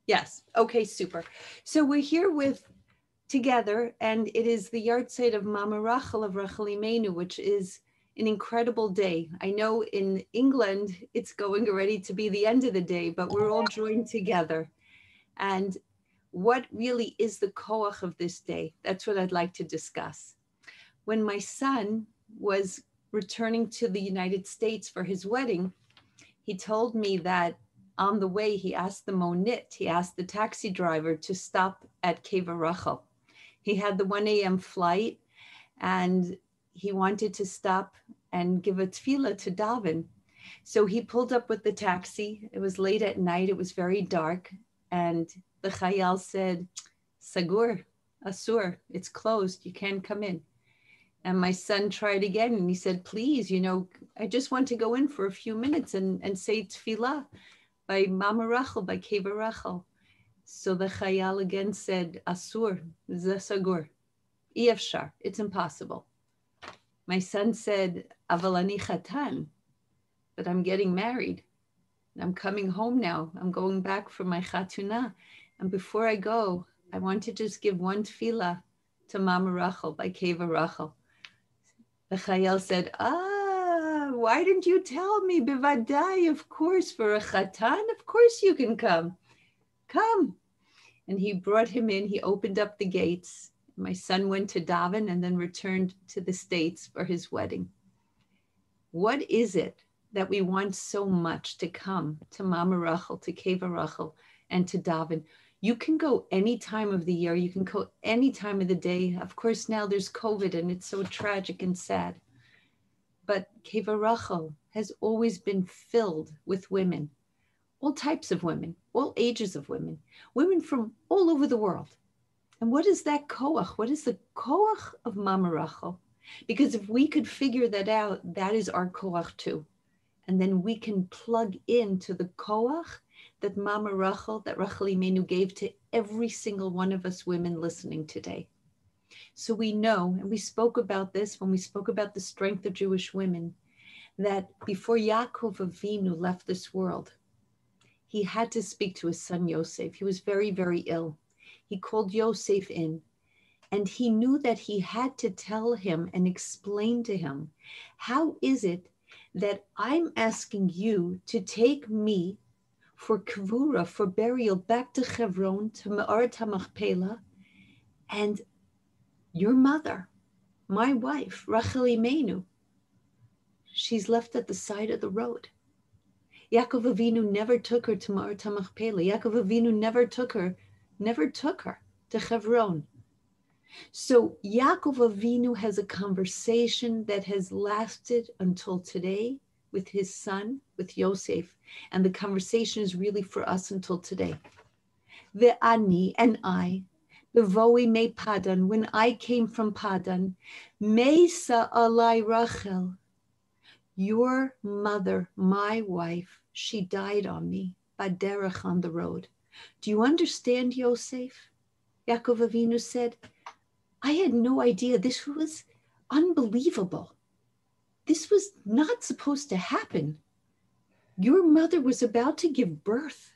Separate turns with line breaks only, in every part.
Yes. Okay, super. So we're here with together, and it is the yahrzeit of Mama Rochel of Rochel Imenu, which is an incredible day. I know in England it's going already to be the end of the day, but we're all joined together. And what really is the koach of this day? That's what I'd like to discuss. When my son was returning to the United States for his wedding, he told me that on the way, he asked the monit, he asked the taxi driver to stop at Keva Rachel. He had the 1 a.m. flight and he wanted to stop and give a tefillah to daven. So he pulled up with the taxi. It was late at night. It was very dark. And the chayal said, Sagur, Asur, it's closed. You can't come in. And my son tried again and he said, please, I just want to go in for a few minutes and say tefillah by Mama Rachel, by Keva Rachel. So the chayal again said, Asur, Zasagur, Iefshar, it's impossible. My son said, Avalani chatan, but I'm getting married. I'm coming home now. I'm going back for my chatuna. And before I go, I want to just give one tefillah to Mama Rachel by Keva Rachel. The chayal said, why didn't you tell me? Bivadai, of course, for a chatan, of course you can come. Come. And he brought him in. He opened up the gates. My son went to daven and then returned to the States for his wedding. What is it that we want so much to come to Mama Rachel, to Keva Rachel, and to daven? You can go any time of the year. You can go any time of the day. Of course, now there's COVID and it's so tragic and sad. But Keva Rachel has always been filled with women, all types of women, all ages of women, women from all over the world. And what is that koach? What is the koach of Mama Rachel? Because if we could figure that out, that is our koach too. And then we can plug into the koach that Mama Rochel, that Rochel Imenu gave to every single one of us women listening today. So we know, and we spoke about this when we spoke about the strength of Jewish women, that before Yaakov Avinu left this world, he had to speak to his son Yosef. He was very, very ill. He called Yosef in, and he knew that he had to tell him and explain to him, how is it that I'm asking you to take me for kavura, for burial, back to Hebron, to Me'arat HaMachpelah, and your mother, my wife, Rachel Imenu, she's left at the side of the road. Yaakov Avinu never took her to Me'arat HaMachpelah. Yaakov Avinu never took her to Hebron. So Yaakov Avinu has a conversation that has lasted until today with his son, with Yosef, and the conversation is really for us until today. The Ani and I, the Voi me Padan, when I came from Padan, Mesa alai Rachel, your mother, my wife, she died on me, baderech, on the road. Do you understand, Yosef? Yaakov Avinu said, I had no idea. This was unbelievable. This was not supposed to happen. Your mother was about to give birth.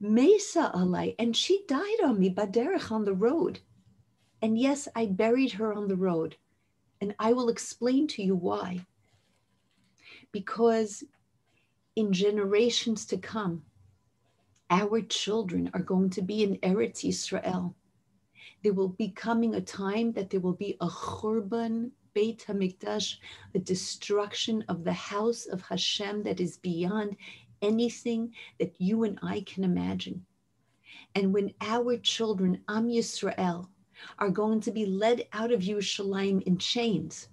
Mesa alai, and she died on me, baderech, on the road. And yes, I buried her on the road. And I will explain to you why. Because in generations to come, our children are going to be in Eretz Yisrael. There will be coming a time that there will be a churban Beit HaMikdash, the destruction of the house of Hashem that is beyond anything that you and I can imagine. And when our children, Am Yisrael, are going to be led out of Yerushalayim in chains,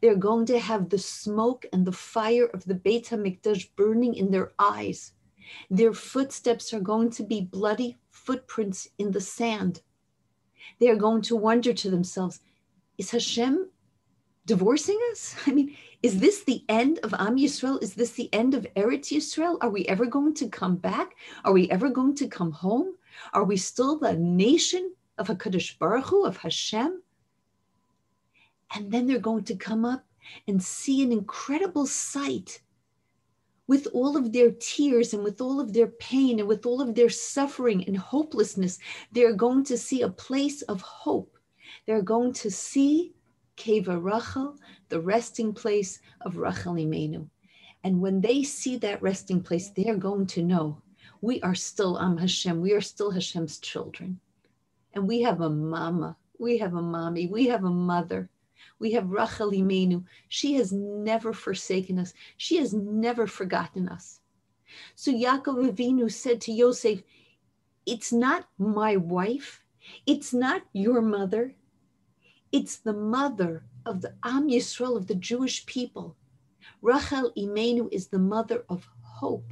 they're going to have the smoke and the fire of the Beit HaMikdash burning in their eyes. Their footsteps are going to be bloody footprints in the sand. They are going to wonder to themselves, is Hashem divorcing us? I mean, is this the end of Am Yisrael? Is this the end of Eretz Yisrael? Are we ever going to come back? Are we ever going to come home? Are we still the nation of HaKadosh Baruch Hu, of Hashem? And then they're going to come up and see an incredible sight with all of their tears and with all of their pain and with all of their suffering and hopelessness, they're going to see a place of hope. They're going to see Keva Rochel, the resting place of Rochel Imenu. And when they see that resting place, they're going to know we are still Am Hashem. We are still Hashem's children. And we have a mama. We have a mommy. We have a mother. We have Rochel Imenu. She has never forsaken us. She has never forgotten us. So Yaakov Avinu said to Yosef, it's not my wife. It's not your mother. It's the mother of the Am Yisrael, of the Jewish people. Rochel Imenu is the mother of hope,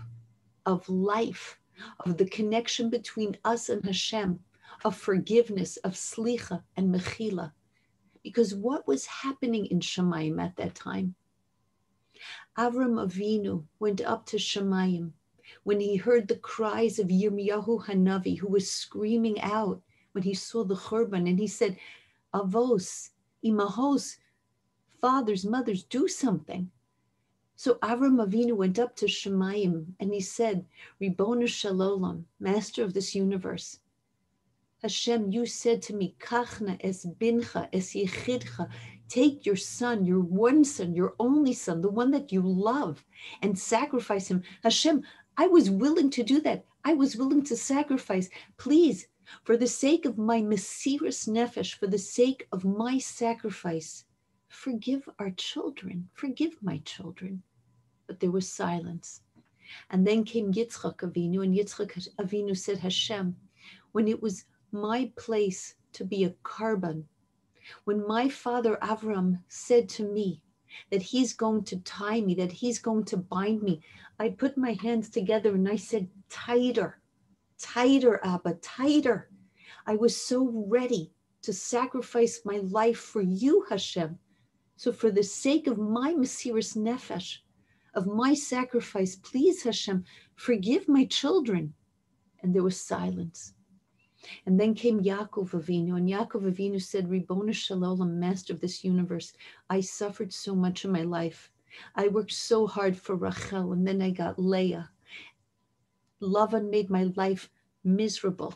of life, of the connection between us and Hashem, of forgiveness, of slicha and mechila. Because what was happening in Shemayim at that time? Avram Avinu went up to Shemayim when he heard the cries of Yirmiyahu Hanavi, who was screaming out when he saw the Churban, and he said, Avos, Imahos, fathers, mothers, do something. So Avram Avinu went up to Shemayim and he said, Ribonu Shalom, master of this universe, Hashem, you said to me, Kachna es bincha es yechidcha, take your son, your one son, your only son, the one that you love, and sacrifice him. Hashem, I was willing to do that. I was willing to sacrifice. Please, for the sake of my mesiras nefesh, for the sake of my sacrifice, forgive our children, forgive my children. But there was silence. And then came Yitzchak Avinu, and Yitzchak Avinu said, Hashem, when it was my place to be a karban, when my father Avram said to me that he's going to tie me, that he's going to bind me, I put my hands together and I said, tighter, tighter, Abba, tighter. I was so ready to sacrifice my life for you, Hashem. So for the sake of my mesiras nefesh, of my sacrifice, please, Hashem, forgive my children. And there was silence. And then came Yaakov Avinu, and Yaakov Avinu said, Ribonu Shalom, master of this universe, I suffered so much in my life. I worked so hard for Rochel, and then I got Leah. Lavan made my life miserable.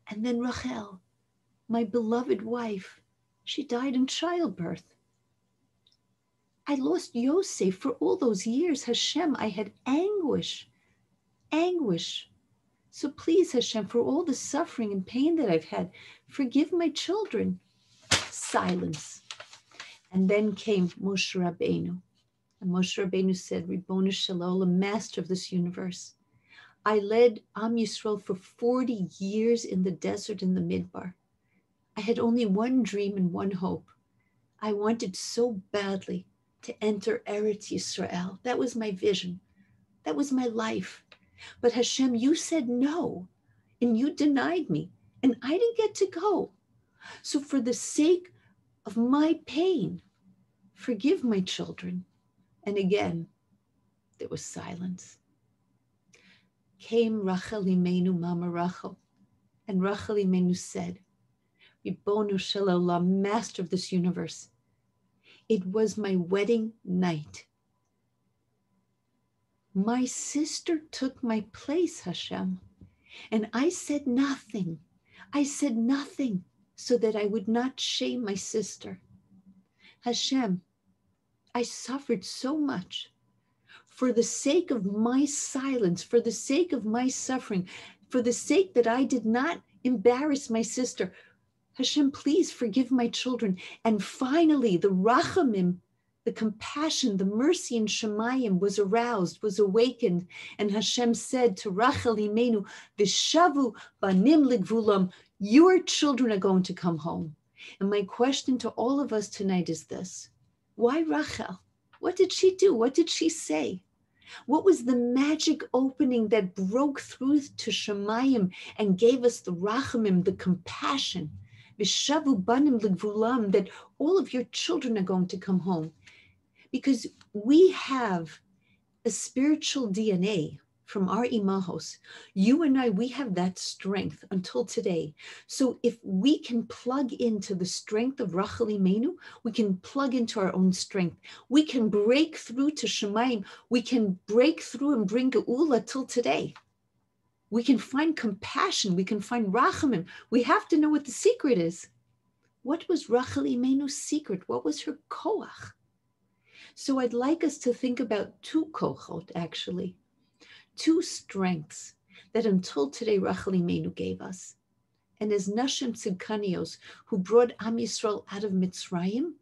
And then Rochel, my beloved wife, she died in childbirth. I lost Yosef for all those years. Hashem, I had anguish, anguish. So please, Hashem, for all the suffering and pain that I've had, forgive my children. Silence. And then came Moshe Rabbeinu. And Moshe Rabbeinu said, Ribonu Shalom, master of this universe. I led Am Yisrael for 40 years in the desert in the Midbar. I had only one dream and one hope. I wanted so badly to enter Eretz Yisrael. That was my vision. That was my life. But Hashem, you said no, and you denied me, and I didn't get to go. So for the sake of my pain, forgive my children. And again, there was silence. Came Rochel Imenu, Mama Rochel, and Rochel Imenu said, Ribonu Shalom, master of this universe, it was my wedding night. My sister took my place, Hashem, and I said nothing. I said nothing so that I would not shame my sister. Hashem, I suffered so much. For the sake of my silence, for the sake of my suffering, for the sake that I did not embarrass my sister, Hashem, please forgive my children. And finally, the rachamim, the compassion, the mercy in Shemayim was aroused, was awakened. And Hashem said to Rochel Imenu, Vishavu banim ligvulam, your children are going to come home. And my question to all of us tonight is this. Why Rochel? What did she do? What did she say? What was the magic opening that broke through to Shemayim and gave us the rachamim, the compassion, Vishavu banim ligvulam, that all of your children are going to come home? Because we have a spiritual DNA. from our imahos. You and I, we have that strength until today. So if we can plug into the strength of Rachel Imenu, we can plug into our own strength. We can break through to Shemaim. We can break through and bring Geula till today. We can find compassion. We can find Rachamim. We have to know what the secret is. What was Rachel Imenu's secret? What was her koach? So I'd like us to think about two kochot, actually. Two strengths that until today Rachel Imenu gave us. And as Nashim Tzidkanios, who brought Am Yisrael out of Mitzrayim,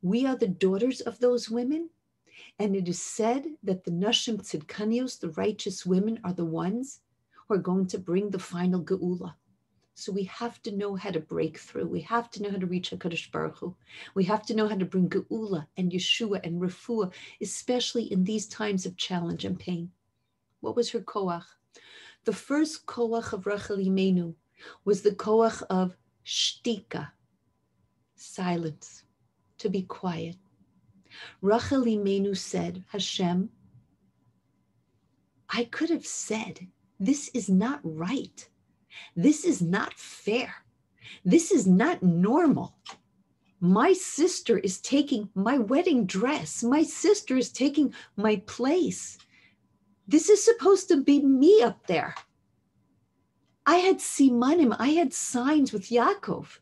we are the daughters of those women. And it is said that the Nashim Tzidkanios, the righteous women, are the ones who are going to bring the final Geula. So we have to know how to break through. We have to know how to reach HaKadosh Baruch Hu. We have to know how to bring Geula and Yeshua and Refuah, especially in these times of challenge and pain. What was her koach? The first koach of Rachel Imenu was the koach of shtika, silence, to be quiet. Rachel Imenu said, Hashem, I could have said, this is not right. This is not fair. This is not normal. My sister is taking my wedding dress. My sister is taking my place. This is supposed to be me up there. I had simanim, I had signs with Yaakov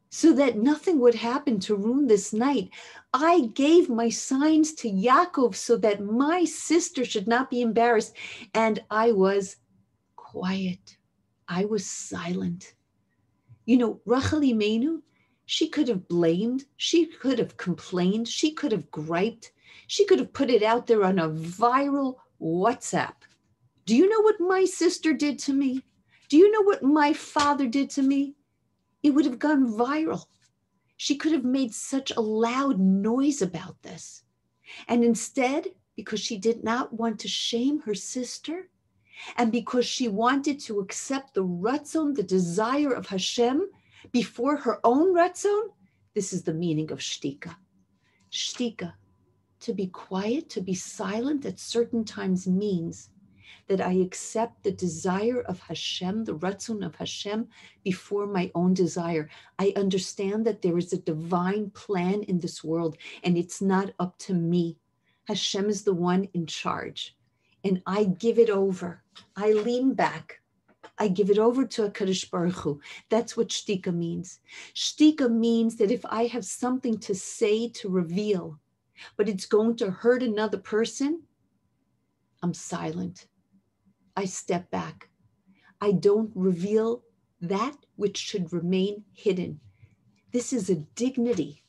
so that nothing would happen to ruin this night. I gave my signs to Yaakov so that my sister should not be embarrassed. And I was quiet. I was silent. You know, Rachel Imenu, she could have blamed, she could have complained, she could have griped, she could have put it out there on a viral WhatsApp. Do you know what my sister did to me? Do you know what my father did to me? It would have gone viral. She could have made such a loud noise about this. And instead, because she did not want to shame her sister, and because she wanted to accept the ratzon, the desire of Hashem, before her own ratzon, this is the meaning of shtika. Shtika, to be quiet, to be silent at certain times means that I accept the desire of Hashem, the ratzon of Hashem, before my own desire. I understand that there is a divine plan in this world, and it's not up to me. Hashem is the one in charge, and I give it over. I lean back. I give it over to HaKadosh Baruch Hu. That's what shtika means. Shtika means that if I have something to say, to reveal, but it's going to hurt another person, I'm silent. I step back. I don't reveal that which should remain hidden. This is a dignity.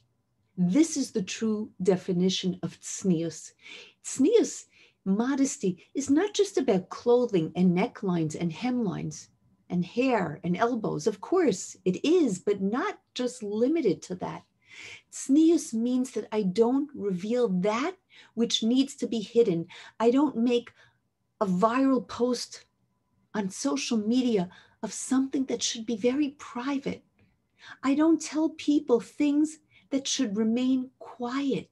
This is the true definition of tznius. Tznius, modesty, is not just about clothing and necklines and hemlines and hair and elbows. Of course it is, but not just limited to that. Tznius means that I don't reveal that which needs to be hidden. I don't make a viral post on social media of something that should be very private. I don't tell people things that should remain quiet.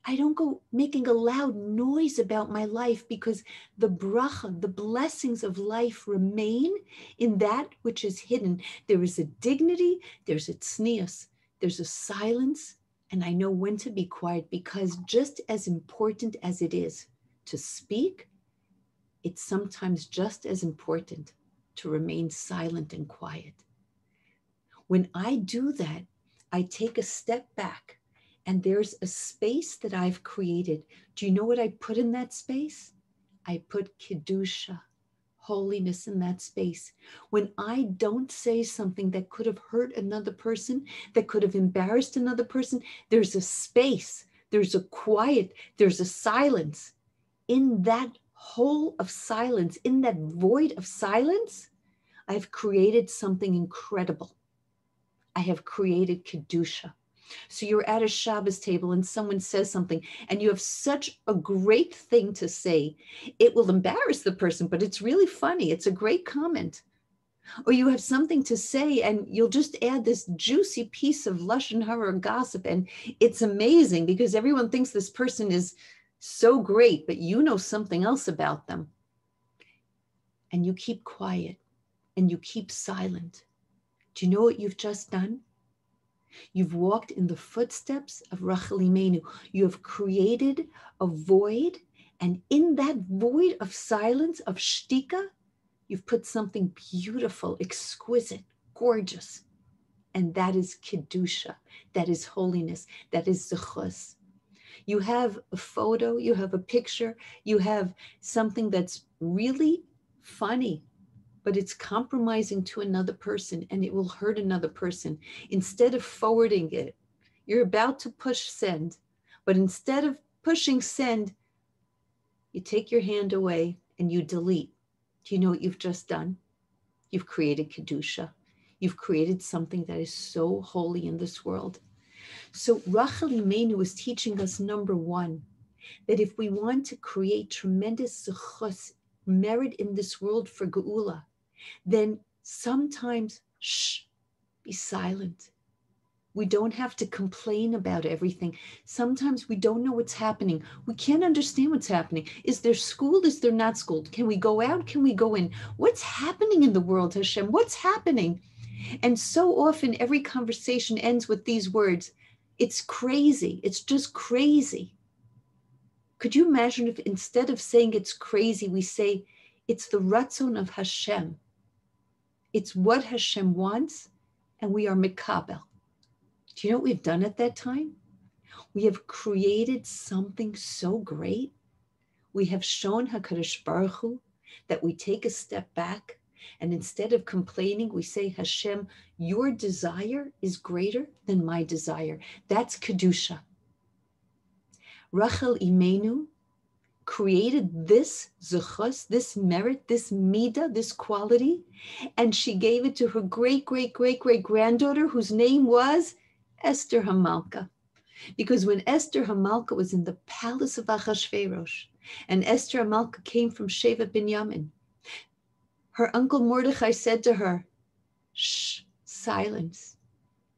I don't go making a loud noise about my life, because the bracha, the blessings of life remain in that which is hidden. There is a dignity, there's a tznius, there's a silence, and I know when to be quiet, because just as important as it is to speak, it's sometimes just as important to remain silent and quiet. When I do that, I take a step back, and there's a space that I've created. Do you know what I put in that space? I put kedusha, holiness, in that space. When I don't say something that could have hurt another person, that could have embarrassed another person, there's a space, there's a quiet, there's a silence. In that hole of silence, in that void of silence, I've created something incredible. I have created kedusha. So you're at a Shabbos table and someone says something and you have such a great thing to say. It will embarrass the person, but it's really funny. It's a great comment. Or you have something to say and you'll just add this juicy piece of lashon hara gossip, and it's amazing because everyone thinks this person is so great, but you know something else about them. And you keep quiet and you keep silent. Do you know what you've just done? You've walked in the footsteps of Rochel Imenu. You have created a void, and in that void of silence, of shtika, you've put something beautiful, exquisite, gorgeous. And that is kedusha, that is holiness, that is zechus. You have a photo, you have a picture, you have something that's really funny, but it's compromising to another person and it will hurt another person. Instead of forwarding it, you're about to push send, but instead of pushing send, you take your hand away and you delete. Do you know what you've just done? You've created kedusha. You've created something that is so holy in this world. So Rochel Imenu is teaching us, number one, that if we want to create tremendous zechus, merit in this world for geula, then sometimes, be silent. We don't have to complain about everything. Sometimes we don't know what's happening. We can't understand what's happening. Is there school? Is there not school? Can we go out? Can we go in? What's happening in the world, Hashem? What's happening? And so often every conversation ends with these words. It's crazy. It's just crazy. Could you imagine if instead of saying it's crazy, we say it's the ratzon of Hashem. It's what Hashem wants, and we are mikabel. Do you know what we've done at that time? We have created something so great. We have shown HaKadosh Baruch Hu that we take a step back, and instead of complaining, we say, Hashem, your desire is greater than my desire. That's Kedusha. Rochel Imenu created this zechus, this merit, this midah, this quality, and she gave it to her great-great-great-great-granddaughter, whose name was Esther Hamalka. Because when Esther Hamalka was in the palace of Achashverosh, and Esther Hamalka came from Shevet Binyamin, her uncle Mordechai said to her, shh, silence.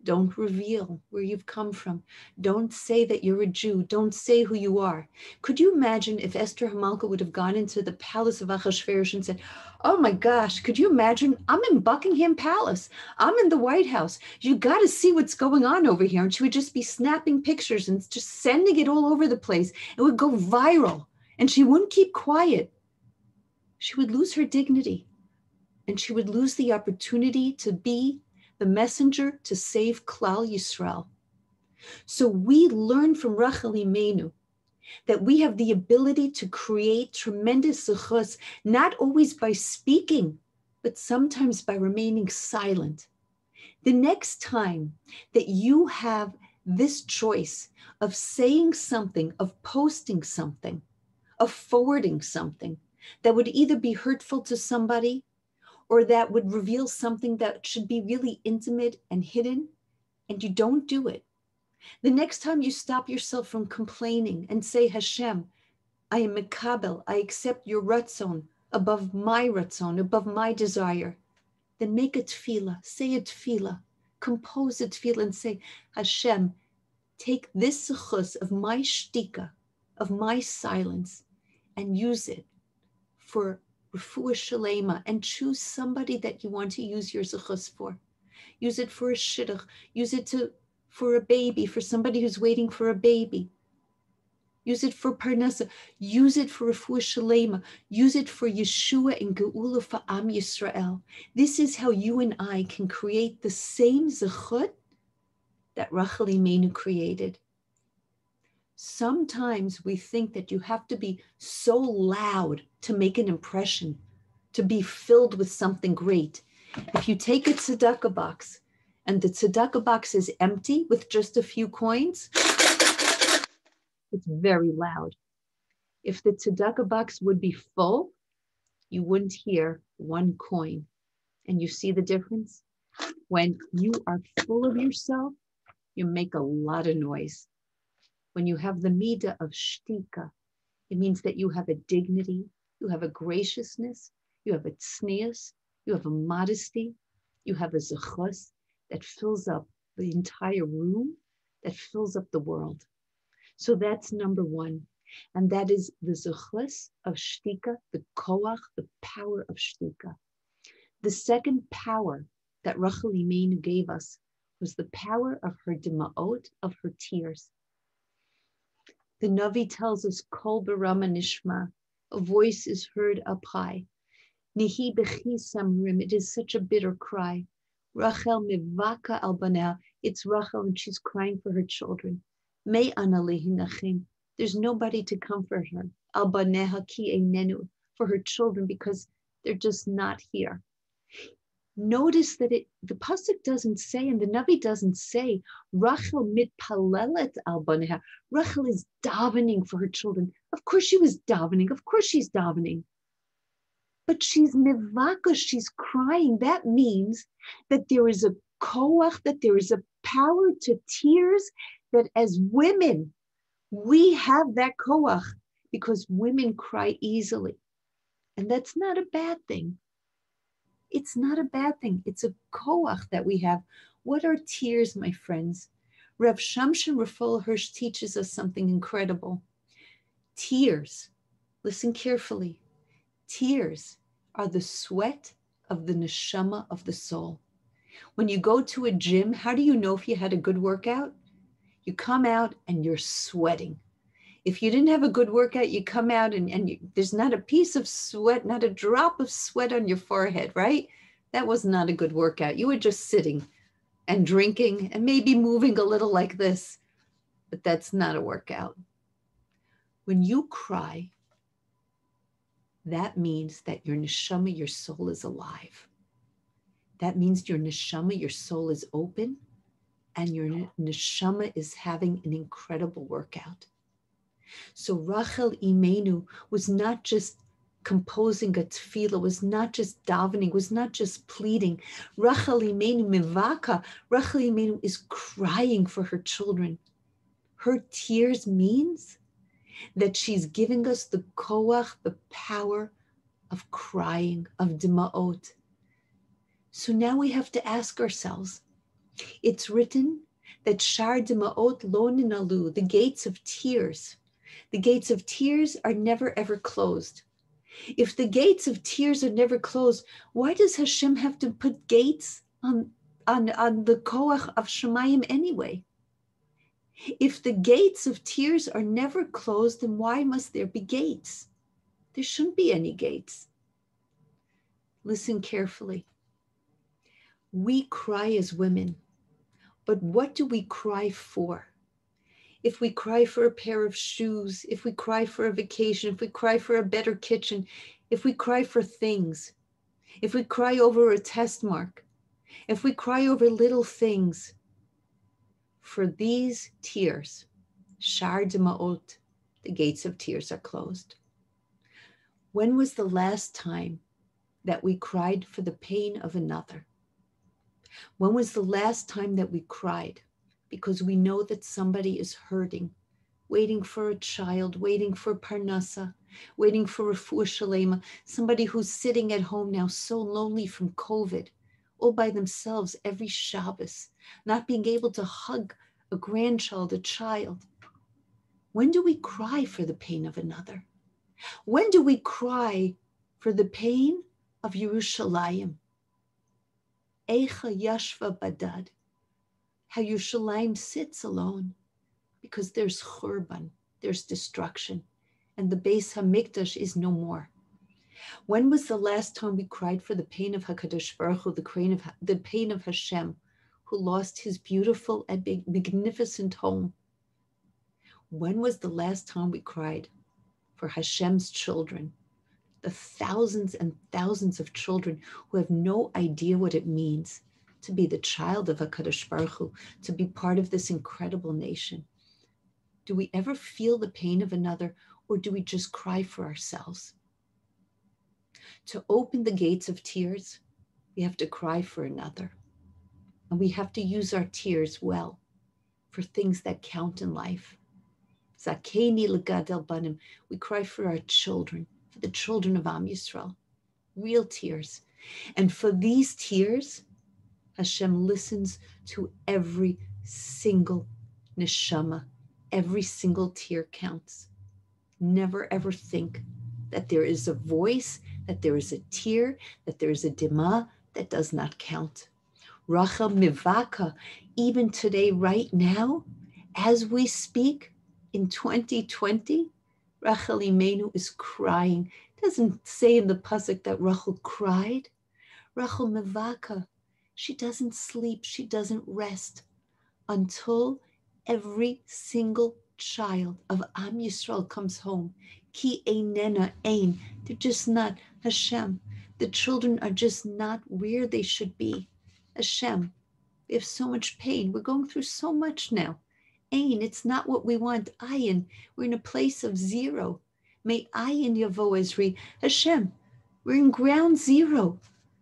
Don't reveal where you've come from. Don't say that you're a Jew. Don't say who you are. Could you imagine if Esther Hamalka would have gone into the palace of Achashverosh and said, oh my gosh, could you imagine? I'm in Buckingham Palace. I'm in the White House. You got to see what's going on over here. And she would just be snapping pictures and just sending it all over the place. It would go viral. And she wouldn't keep quiet. She would lose her dignity. And she would lose the opportunity to be the messenger to save Klal Yisrael. So we learn from Rochel Imenu that we have the ability to create tremendous zechus, not always by speaking, but sometimes by remaining silent. The next time that you have this choice of saying something, of posting something, of forwarding something that would either be hurtful to somebody or that would reveal something that should be really intimate and hidden, and you don't do it. The next time you stop yourself from complaining and say, Hashem, I am mekabel, I accept your ratzon above my ratzon, above my desire, then make a tefillah, say a tefillah, compose a tefillah and say, Hashem, take this zechus of my shtika, of my silence, and use it for refuah shalema, and choose somebody that you want to use your zechus for. Use it for a shidduch. Use it for a baby, for somebody who's waiting for a baby. Use it for parnasa. Use it for refuah shalema. Use it for Yeshua and geula for Am Yisrael. This is how you and I can create the same zechut that Rochel Imenu created. Sometimes we think that you have to be so loud to make an impression, to be filled with something great. If you take a tzedakah box and the tzedakah box is empty with just a few coins, it's very loud. If the tzedakah box would be full, you wouldn't hear one coin. And you see the difference? When you are full of yourself, you make a lot of noise. When you have the midah of shtika, it means that you have a dignity, you have a graciousness, you have a tznius, you have a modesty, you have a zechus that fills up the entire room, that fills up the world. So that's number one. And that is the zuchlis of shtika, the koach, the power of shtika. The second power that Rochel Imeinu gave us was the power of her dima'ot, of her tears. The Navi tells us, Kol barama nishma, a voice is heard up high. Nihi bechi samrim, it is such a bitter cry. Rochel mivaka al banel, it's Rochel and she's crying for her children. Me analihi nachim, there's nobody to comfort her. Al baneha ki einenu, for her children, because they're just not here. Notice that the pasuk doesn't say, and the Navi doesn't say, Rochel mitpalelet al baneha. Rochel is davening for her children. Of course she was davening. Of course she's davening. But she's mivaka, she's crying. That means that there is a koach, that there is a power to tears, that as women, we have that koach because women cry easily. And that's not a bad thing. It's not a bad thing. It's a koach that we have. What are tears, my friends? Rav Shamshin Raphael Hirsch teaches us something incredible. Tears, listen carefully, tears are the sweat of the neshama of the soul. When you go to a gym, how do you know if you had a good workout? You come out and you're sweating. If you didn't have a good workout, you come out and there's not a piece of sweat, not a drop of sweat on your forehead, right? That was not a good workout. You were just sitting and drinking and maybe moving a little like this, but that's not a workout. When you cry, that means that your neshama, your soul is alive. That means your neshama, your soul is open, and your neshama is having an incredible workout. So Rochel Imeinu was not just composing a tefillah, was not just davening, was not just pleading. Rochel Imeinu mivaka, Rochel Imeinu is crying for her children. Her tears means that she's giving us the koach, the power of crying, of dima'ot. So now we have to ask ourselves, it's written that shar dima'ot lo ninalu, the gates of tears are never ever closed. If the gates of tears are never closed, why does Hashem have to put gates on the koach of Shemayim anyway? If the gates of tears are never closed, then why must there be gates? There shouldn't be any gates. Listen carefully. We cry as women, but what do we cry for? If we cry for a pair of shoes, if we cry for a vacation, if we cry for a better kitchen, if we cry for things, if we cry over a test mark, if we cry over little things, for these tears, shar dima'ot, the gates of tears are closed. When was the last time that we cried for the pain of another? When was the last time that we cried because we know that somebody is hurting, waiting for a child, waiting for parnasa, waiting for refuah shalema, somebody who's sitting at home now so lonely from COVID, all by themselves every Shabbos, not being able to hug a grandchild, a child. When do we cry for the pain of another? When do we cry for the pain of Yerushalayim? Eicha yashva badad. How Yerushalayim sits alone because there's churban, there's destruction, and the Beis Hamikdash is no more. When was the last time we cried for the pain of HaKadosh Baruch Hu, the pain of Hashem, who lost his beautiful and magnificent home? When was the last time we cried for Hashem's children, the thousands and thousands of children who have no idea what it means to be the child of HaKadosh Baruch Hu, to be part of this incredible nation? Do we ever feel the pain of another, or do we just cry for ourselves? To open the gates of tears, we have to cry for another. And we have to use our tears well for things that count in life. Zakeni legadel banim. We cry for our children, for the children of Am Yisrael. Real tears. And for these tears, Hashem listens to every single neshama. Every single tear counts. never ever think that there is a voice, that there is a tear, that there is a dima that does not count. Rochel mivaka, even today, right now, as we speak in 2020, Rachel Imenu is crying. It doesn't say in the pasuk that Rachel cried. Rachel mivaka, she doesn't sleep, she doesn't rest until every single child of Am Yisrael comes home. Ki einena ein. They're just not Hashem. The children are just not where they should be. Hashem, we have so much pain. We're going through so much now. Ein, it's not what we want. Ayin, we're in a place of zero. May ayin yavo Ezri. Hashem, we're in ground zero.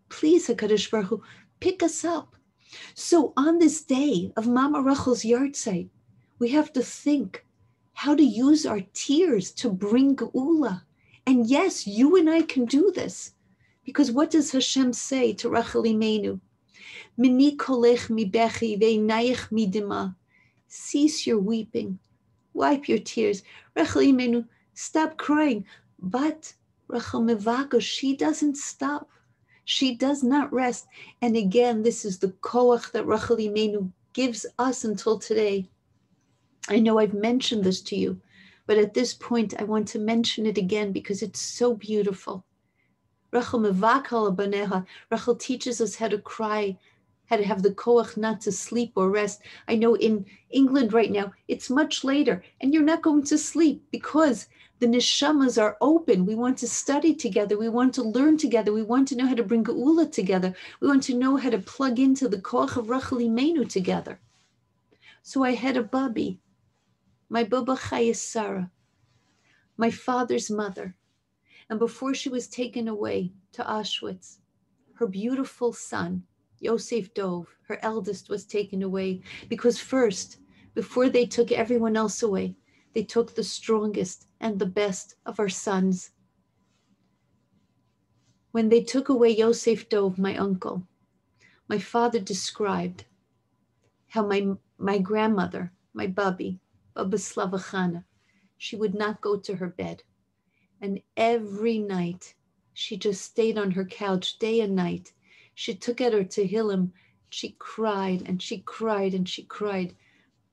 Please, HaKadosh Baruch Hu, pick us up. So on this day of Mama Rachel's yahrzeit, we have to think how to use our tears to bring geula. And yes, you and I can do this. Because what does Hashem say to Rachel Imenu? Mini kolech mi bechi ve'nayich mi dima. Cease your weeping. Wipe your tears. Rachel Imenu, stop crying. But Rachel Mevaka, she doesn't stop. She does not rest. And again, this is the koach that Rachel Imenu gives us until today. I know I've mentioned this to you, but at this point, I want to mention it again because it's so beautiful. Rachel mevakal baneha. Rachel teaches us how to cry, how to have the koach not to sleep or rest. I know in England right now, it's much later, and you're not going to sleep because the neshamas are open. We want to study together. We want to learn together. We want to know how to bring geula together. We want to know how to plug into the koach of Rachel Imenu together. So I had a babi, my baba Chayes Sarah, my father's mother. And before she was taken away to Auschwitz, her beautiful son, Yosef Dov, her eldest, was taken away because first, before they took everyone else away, they took the strongest and the best of our sons. When they took away Yosef Dov, my uncle, my father described how my grandmother, my babi, Baba Slavachana, she would not go to her bed. And every night, she just stayed on her couch day and night. She took out her Tehillim. She cried and she cried and she cried.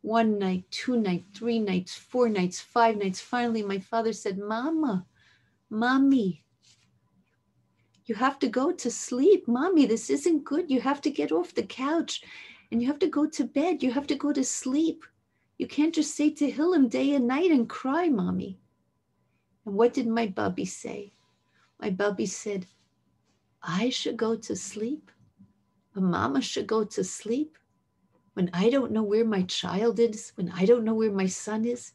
1 night, 2 nights, 3 nights, 4 nights, 5 nights. Finally, my father said, Mama, Mommy, you have to go to sleep. Mommy, this isn't good. You have to get off the couch and you have to go to bed. You have to go to sleep. You can't just say Tehillim day and night and cry, Mommy. And what did my babi say? My babi said, I should go to sleep? A mama should go to sleep? When I don't know where my child is, when I don't know where my son is?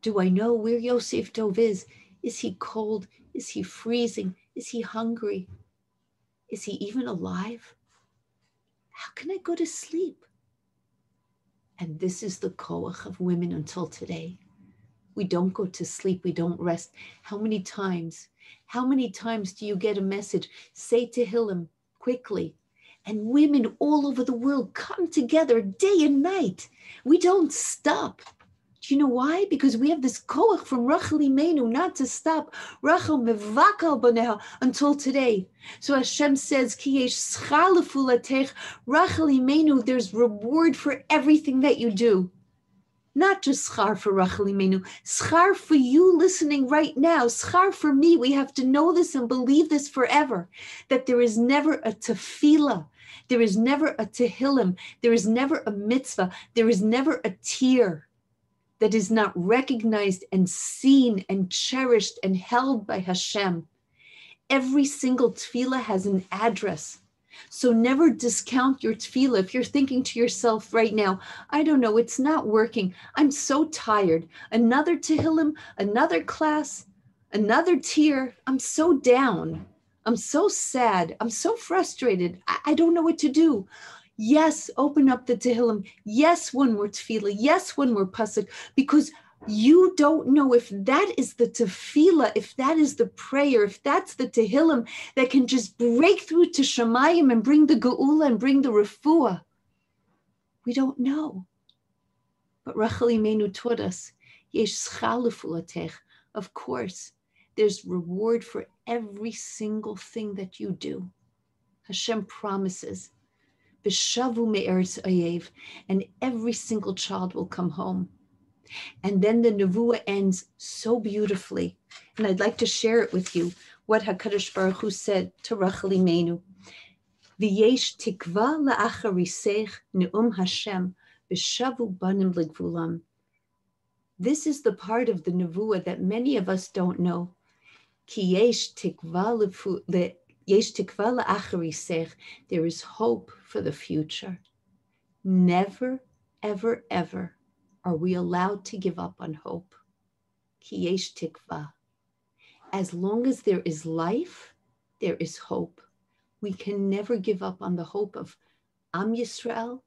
Do I know where Yosef Dov is? Is he cold? Is he freezing? Is he hungry? Is he even alive? How can I go to sleep? And this is the koach of women until today. We don't go to sleep. We don't rest. How many times do you get a message? Say Tehillim quickly. And women all over the world come together day and night. We don't stop. Do you know why? Because we have this koach from Rachel Imenu not to stop. Rachel mevakal baneha until today. So Hashem says, Ki yesh schar lefulatech. Rachel Imenu, there's reward for everything that you do. Not just schar for Rachel Imenu, schar for you listening right now, schar for me. We have to know this and believe this forever, that there is never a tefillah, there is never a tehillim, there is never a mitzvah, there is never a tear that is not recognized and seen and cherished and held by Hashem. Every single tefillah has an address. So never discount your tefillah. If you're thinking to yourself right now, I don't know, it's not working. I'm so tired. Another tehillim, another class, another tear. I'm so down. I'm so sad. I'm so frustrated. I don't know what to do. Yes, open up the tehillim. Yes, one more tefillah. Yes, one more pasuk. Because you don't know if that is the tefillah, if that is the prayer, if that's the tehillim that can just break through to Shemayim and bring the geula and bring the refuah. We don't know. But Rachel Imenu taught us, Yesh schal lefulatech. Of course, there's reward for every single thing that you do. Hashem promises, B'shavu me'eretz oyev, and every single child will come home. And then the Nevuah ends so beautifully. And I'd like to share it with you, what HaKadosh Baruch Hu said to Rochel Imeinu. V'yesh tikva la'acharisech ne'um Hashem b'shavu banim l'gvulam. This is the part of the Nevuah that many of us don't know. Ki yesh tikva la'acharisech. There is hope for the future. Never, ever, ever are we allowed to give up on hope. Ki yesh tikva. As long as there is life, there is hope. We can never give up on the hope of Am Yisrael.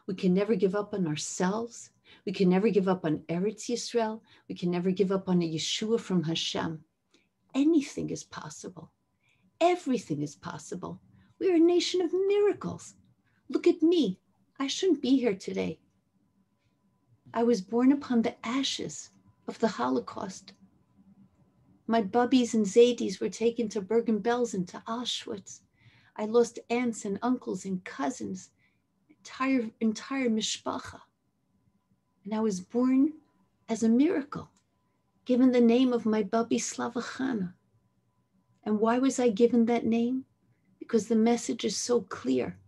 We can never give up on ourselves. We can never give up on Eretz Yisrael. We can never give up on a Yeshua from Hashem. Anything is possible. Everything is possible. We're a nation of miracles. Look at me. I shouldn't be here today. I was born upon the ashes of the Holocaust. My bubbies and zadies were taken to Bergen-Belsen, to Auschwitz. I lost aunts and uncles and cousins, entire mishpacha. And I was born as a miracle, given the name of my bubby Slava Chana. And why was I given that name? Because the message is so clear.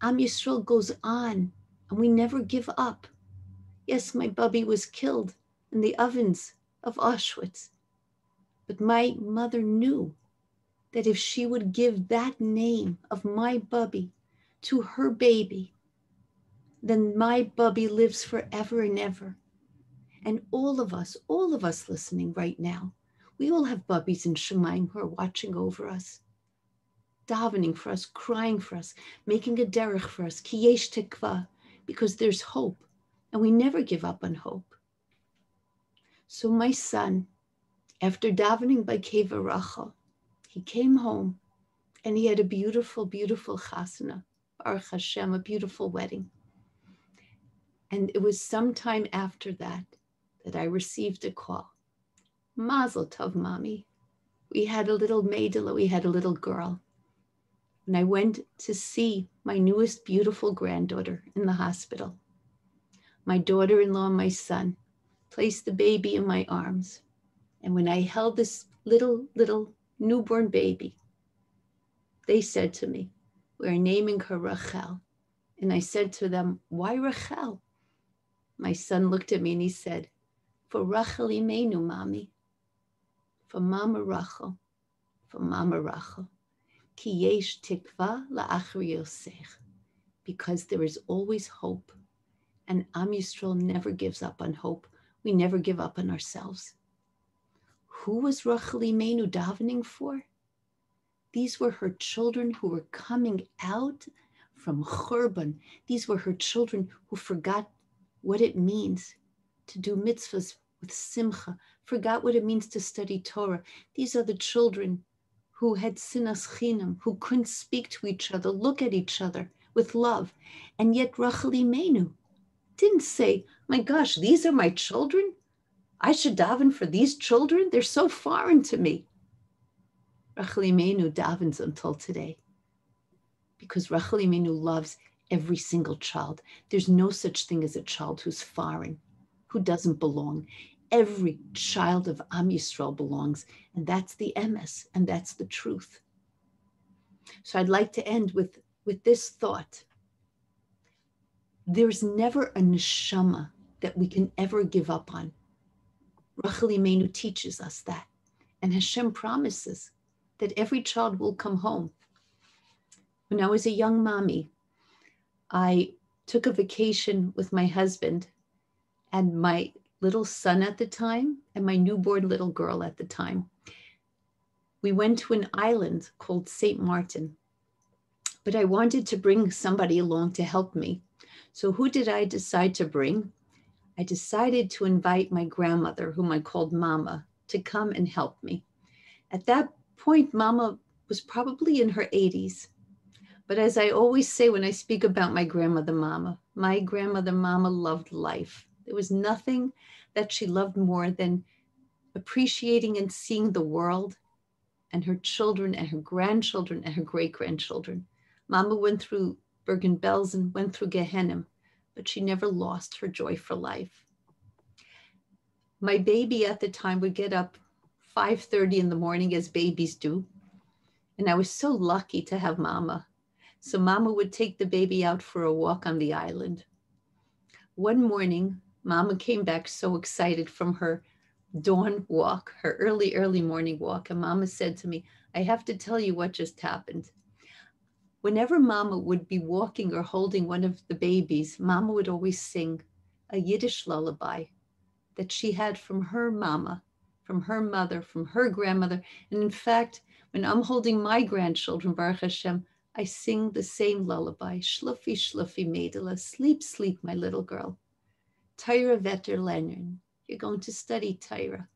Am Yisrael goes on, and we never give up. Yes, my bubby was killed in the ovens of Auschwitz. But my mother knew that if she would give that name of my bubby to her baby, then my bubby lives forever and ever. And all of us listening right now, we all have bubbies in Shemaim who are watching over us, davening for us, crying for us, making a derech for us, ki yesh tekva, because there's hope, and we never give up on hope. So my son, after davening by Keva Rochel, he came home and he had a beautiful, beautiful chasana, Baruch Hashem, a beautiful wedding. And it was sometime after that I received a call. Mazel tov, mommy. We had a little maidela, we had a little girl. And I went to see my newest beautiful granddaughter in the hospital. My daughter-in-law and my son placed the baby in my arms. And when I held this little newborn baby, they said to me, we're naming her Rochel. And I said to them, why Rochel? My son looked at me and he said, for Rochel Imeinu, mommy. For Mama Rochel. For Mama Rochel. Ki yesh tikva la'achar yosech. Because there is always hope. And Am Yisrael never gives up on hope. We never give up on ourselves. Who was Rochel Imeinu davening for? These were her children who were coming out from Churban. These were her children who forgot what it means to do mitzvahs with simcha, forgot what it means to study Torah. These are the children who had sinas chinam, who couldn't speak to each other, look at each other with love. And yet Rochel Imeinu didn't say, my gosh, these are my children? I should daven for these children? They're so foreign to me. Rochel Imeinu davens until today because Rochel Imeinu loves every single child. There's no such thing as a child who's foreign, who doesn't belong. Every child of Am Yisrael belongs, and that's the emes, and that's the truth. So I'd like to end with this thought. There's never a neshama that we can ever give up on. Rochel Imeinu teaches us that, and Hashem promises that every child will come home. When I was a young mommy, I took a vacation with my husband and my little son at the time and my newborn little girl at the time. We went to an island called St. Martin, but I wanted to bring somebody along to help me. So who did I decide to bring? I decided to invite my grandmother, whom I called Mama, to come and help me. At that point, Mama was probably in her 80s. But as I always say when I speak about my grandmother Mama loved life. There was nothing that she loved more than appreciating and seeing the world and her children and her grandchildren and her great-grandchildren. Mama went through Bergen-Belsen, went through Gehenna, but she never lost her joy for life. My baby at the time would get up 5:30 in the morning, as babies do. And I was so lucky to have Mama. So Mama would take the baby out for a walk on the island. One morning, Mama came back so excited from her dawn walk, her early morning walk. And Mama said to me, I have to tell you what just happened. Whenever Mama would be walking or holding one of the babies, Mama would always sing a Yiddish lullaby that she had from her Mama, from her mother, from her grandmother. And in fact, when I'm holding my grandchildren, Baruch Hashem, I sing the same lullaby. Shluffy, shluffy, Mädela, sleep, sleep, my little girl. Torah vetter lernen. You're going to study Torah.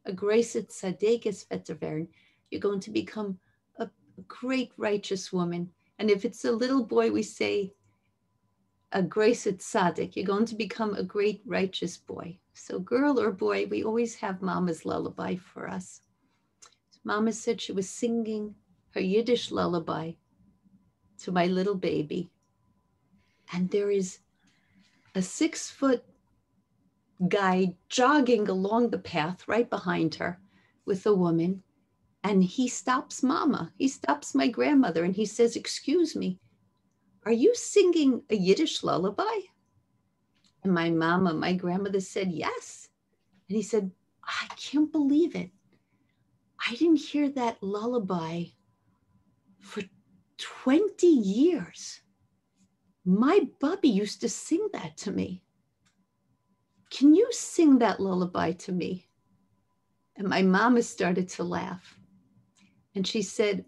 A grace tzadekes vetter werden. You're going to become a great righteous woman. And if it's a little boy, we say, a grace tzaddik. You're going to become a great righteous boy. So girl or boy, we always have Mama's lullaby for us. Mama said she was singing her Yiddish lullaby to my little baby. And there is a 6-foot guy jogging along the path right behind her with a woman. And he stops Mama. He stops my grandmother and he says, excuse me, are you singing a Yiddish lullaby? And my Mama, my grandmother said, yes. And he said, I can't believe it. I didn't hear that lullaby for 20 years. My bubby used to sing that to me. Can you sing that lullaby to me? And my Mama started to laugh. And she said,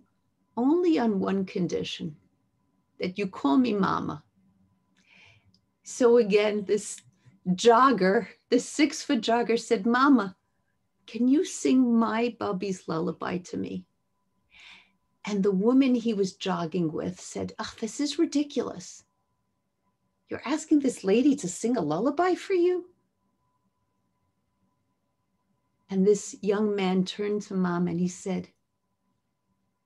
only on one condition, that you call me Mama. So again, this jogger, this 6-foot jogger said, Mama, can you sing my bubby's lullaby to me? And the woman he was jogging with said, oh, this is ridiculous. You're asking this lady to sing a lullaby for you? And this young man turned to Mom and he said,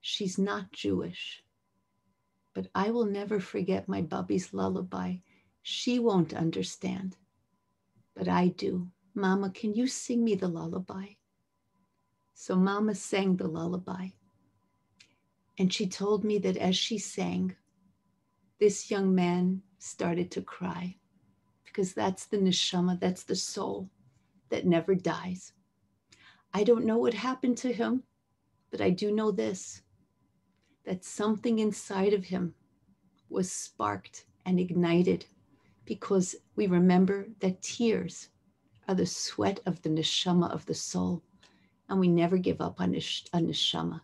she's not Jewish, but I will never forget my bubby's lullaby. She won't understand, but I do. Mama, can you sing me the lullaby? So Mama sang the lullaby. And she told me that as she sang, this young man started to cry, because that's the neshama, that's the soul that never dies. I don't know what happened to him, but I do know this, that something inside of him was sparked and ignited, because we remember that tears are the sweat of the neshama of the soul, and we never give up on neshama.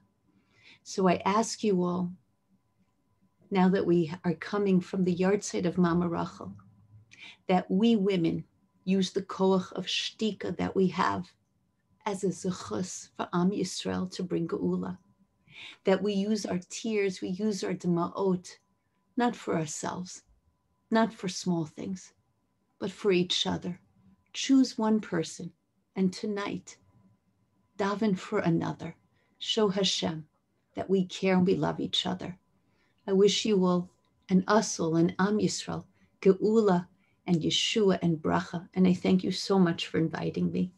So I ask you all, now that we are coming from the yahrzeit of Mama Rochel, that we women use the koach of shtika that we have as a zechus for Am Yisrael to bring geula. That we use our tears, we use our demaot, not for ourselves, not for small things, but for each other. Choose one person, and tonight, daven for another. Show Hashem that we care and we love each other. I wish you all, and us all, and Am Yisrael, geula and Yeshua and bracha, and I thank you so much for inviting me.